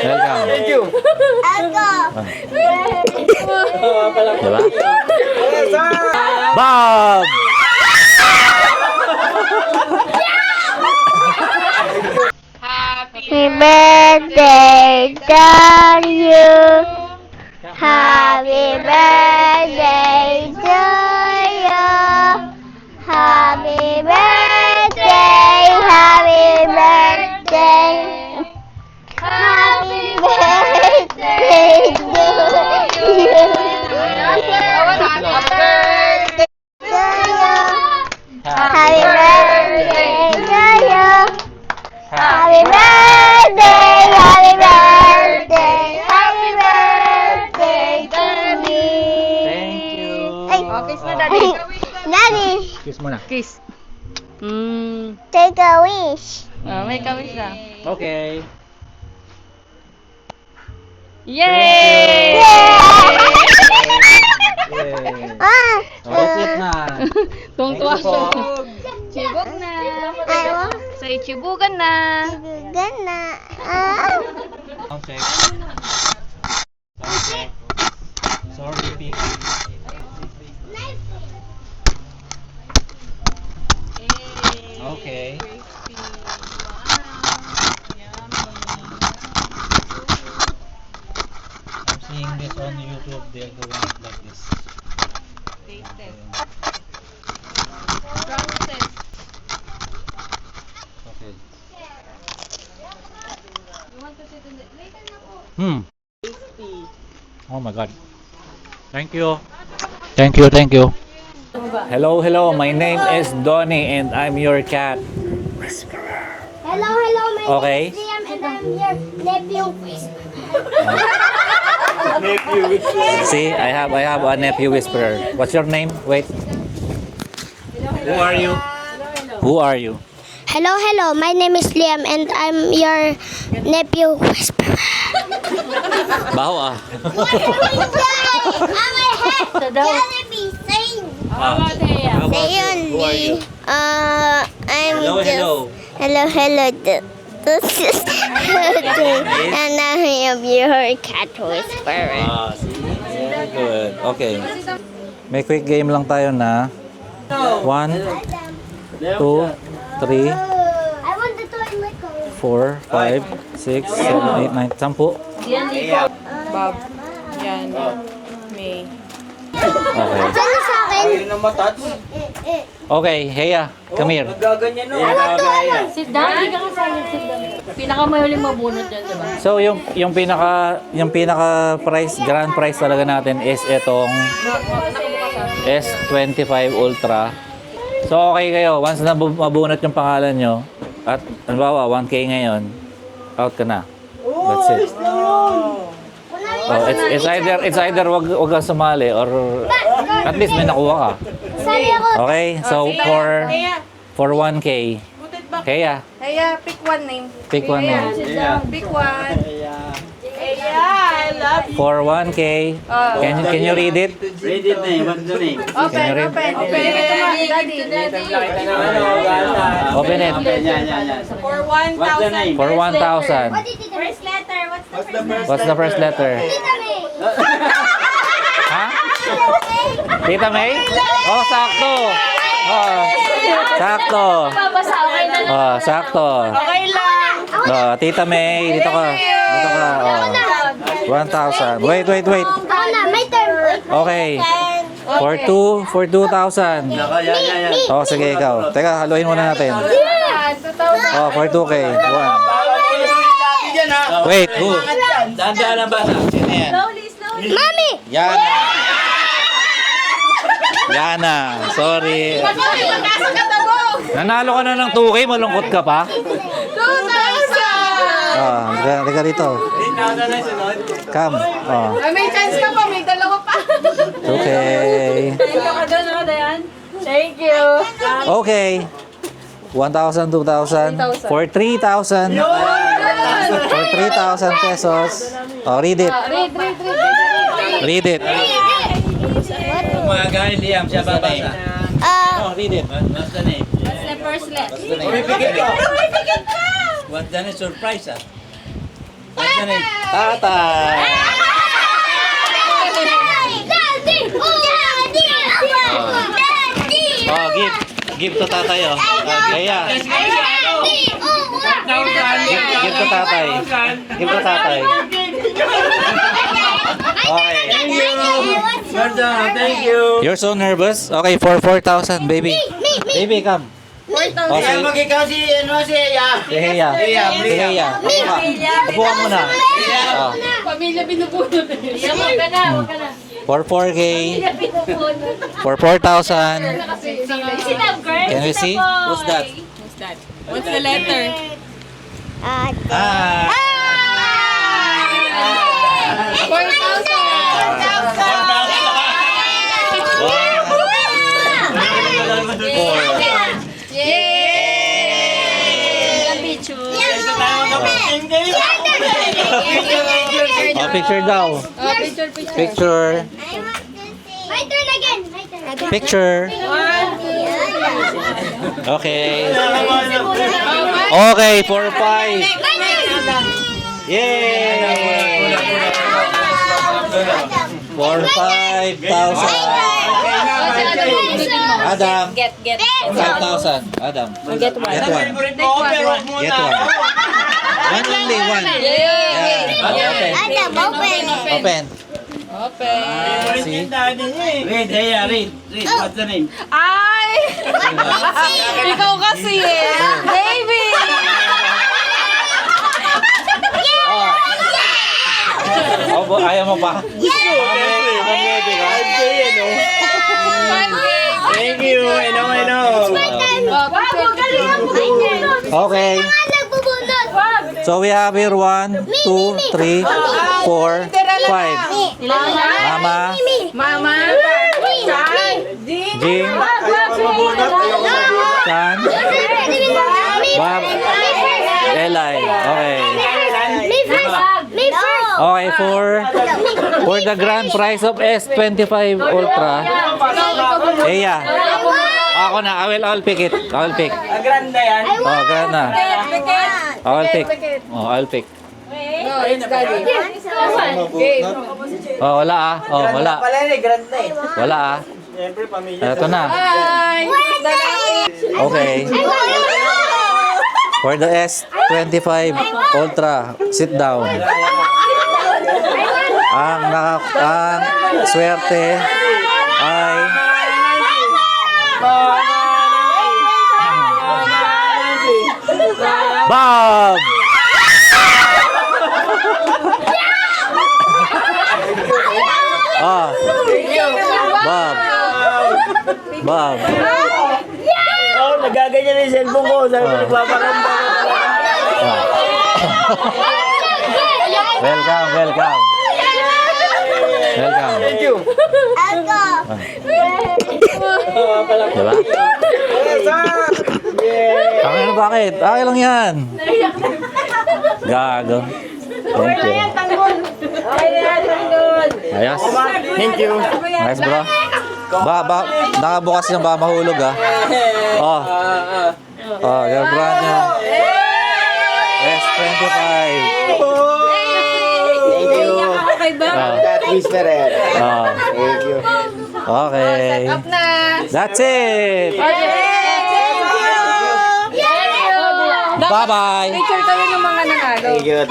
Welcome. Thank you. Diba? Bob! Happy birthday to you. Happy birthday to you. Happy birthday, happy birthday. Happy birthday to you. Happy birthday to you. Happy birthday to you. Happy birthday, happy birthday, happy birthday to me. Thank you. Ay, kiss na, Daddy. Daddy, Kiss mo na. Kiss. take a wish. May kawis na. Okay. Yay! Yay. Ah, That's it na. Tungtuwa Thank you siya. po. Chibog na. ayaw. Say chibugan na. Gana. Ah. Sound check. Sound check. Sorry, Piggy. Okay. I'm seeing this on YouTube. They're doing it like this. Okay. Oh my God. Thank you. Thank you, thank you. Hello, hello. My name is Donnie and I'm your cat. Hello, hello, my Okay. name is Liam and I'm your nephew. See, I have a nephew whisperer. What's your name? Wait. Who are you? Who are you? Hello, hello, my name is Liam and I'm your nephew whisperer. Baho ah. Jollibee, sing. Ayun, Who are you? I'm Hello, just... hello. Hello, hello. This is and I'm your cat whisperer. Ah, see? Very good. Okay. May quick game lang tayo na 1, 2, 3, I want the toilet cover. 4, 5, 6, 7, 8, 9, 10. Bob. Yan. May. Okay. Saan sa akin? Ayun ang matats. Okay, Heya, come here. Gaganyan no. Sit down. Hindi ka kasali. Sit down. Pinakamahuling mabunot dyan, diba? So yung pinaka price, grand prize talaga natin is itong S25 Ultra. So okay kayo, once na mabunot yung pangalan nyo at halimbawa 1K ngayon, out ka na. That's it. Oh, it's either wag kang sumali or at least may nakuha ka. Sali ako. Okay, so for 1K. Kaya, Heya, pick one name. pick one name. Pick one. Heya, I love you. For 1K, can you read it? Read it name. What's the name? Open, open. Open it to Daddy. Open it. Yan. For What's the 1,000. name? For 1,000. What did you do? First letter. What's the first What's the first letter? Tita May. Ha? Tita May? Oh, sakto. Oh, sakto. Babasa, okay na lang. Oh, sakto. Okay lang. Oh, Tita May, dito ka. Dito ka. Oh. 1,000. Wait. Ako na, may turn. Okay. For 2,000. Yan. Oh, sige ikaw. Teka, haluin muna natin. Yeah, 2,000. Oh, for 2K. 1. Diyan ha. Wait, who? Daan ang basa. Sino yan? Slowly. Mami! Yana. Yana. Sorry. Nanalo ka na ng 2K, malungkot ka pa? 2,000! Ah, liga dito. 3,000 na sunod. Come. Oh, Ay, may chance ka pa. May dalawa pa. 2K. Thank you ka doon, ako, Dayan. Thank you. Okay. 1,000, 2,000. For 3,000. For 3,000 pesos. Oh, read it. Read. Read it. Mga guy, Liam, siya babasa. Oh, read it. What's the name? What's the first letter? Umipigit ka. What's the name? Surprise ah. What's the name? Tatay. Oh, give to tatay, oh. Kaya. Give to tatay. Give to tatay. Okay. Well done, thank you. You're so nervous? Okay, for 4,000, baby. Baby, come. Kaya Okay. mag-ikaw si Eya. Si Heya. Si Heya. Upo ka muna. Oh. Pamilya binubunot. Liam, wag ka na, wag ka na. For 4K. Pamilya binubunot. For 4,000. Sit down, girl. Can we see? Who's that? What's the letter? Ah. 4,000. Oh, picture daw. Picture. My turn again. My turn. Picture. Okay. Okay, for 5. Yay! For 5,000. Adam. Get. 5,000. Adam. Get one. Get one. One only, one. Yeah. Open. Adam, open. Open. See? Read, Eya, read. What's the name? Ay! Ikaw kasi eh. Baby! Oh, ayaw mo pa? Thank you, I know. Okay. Nagbubunot. So we have here 1, 2, 3, 4, 5. Mama, Mama! Jing, Chan, Bob, Eli. Okay. Me first. Okay, for the grand prize of S25 Ultra. Eya. Ako na, I'll pick it. I'll pick. Agranda yan. Oh, grand na. I'll pick. Oh, I'll pick. Oh, wala ah. Oh, wala. Pala ni Granda eh. Wala ah. Siyempre, pamilya. Ito na. Okay. For the S25 Ultra, sit down. Ang swerte ay Bob! Ah. Bob. Bob. Oh, nagaganyan na yung cellphone ko. Sabi ko, nagpapakanda. Ah. Welcome. Thank you. Diba? Ano bakit? Okay lang yan. Gago. Thank you. Ayos. Thank you. Nice bro. Nakabukas yung ba mahulog ah. Oh. Oh, your brand new. S25. Thank you. That Mr. Ed. Oh. Thank you. Okay. That's it. Bye-bye. Picture kayo ng mga nanalo. Thank you.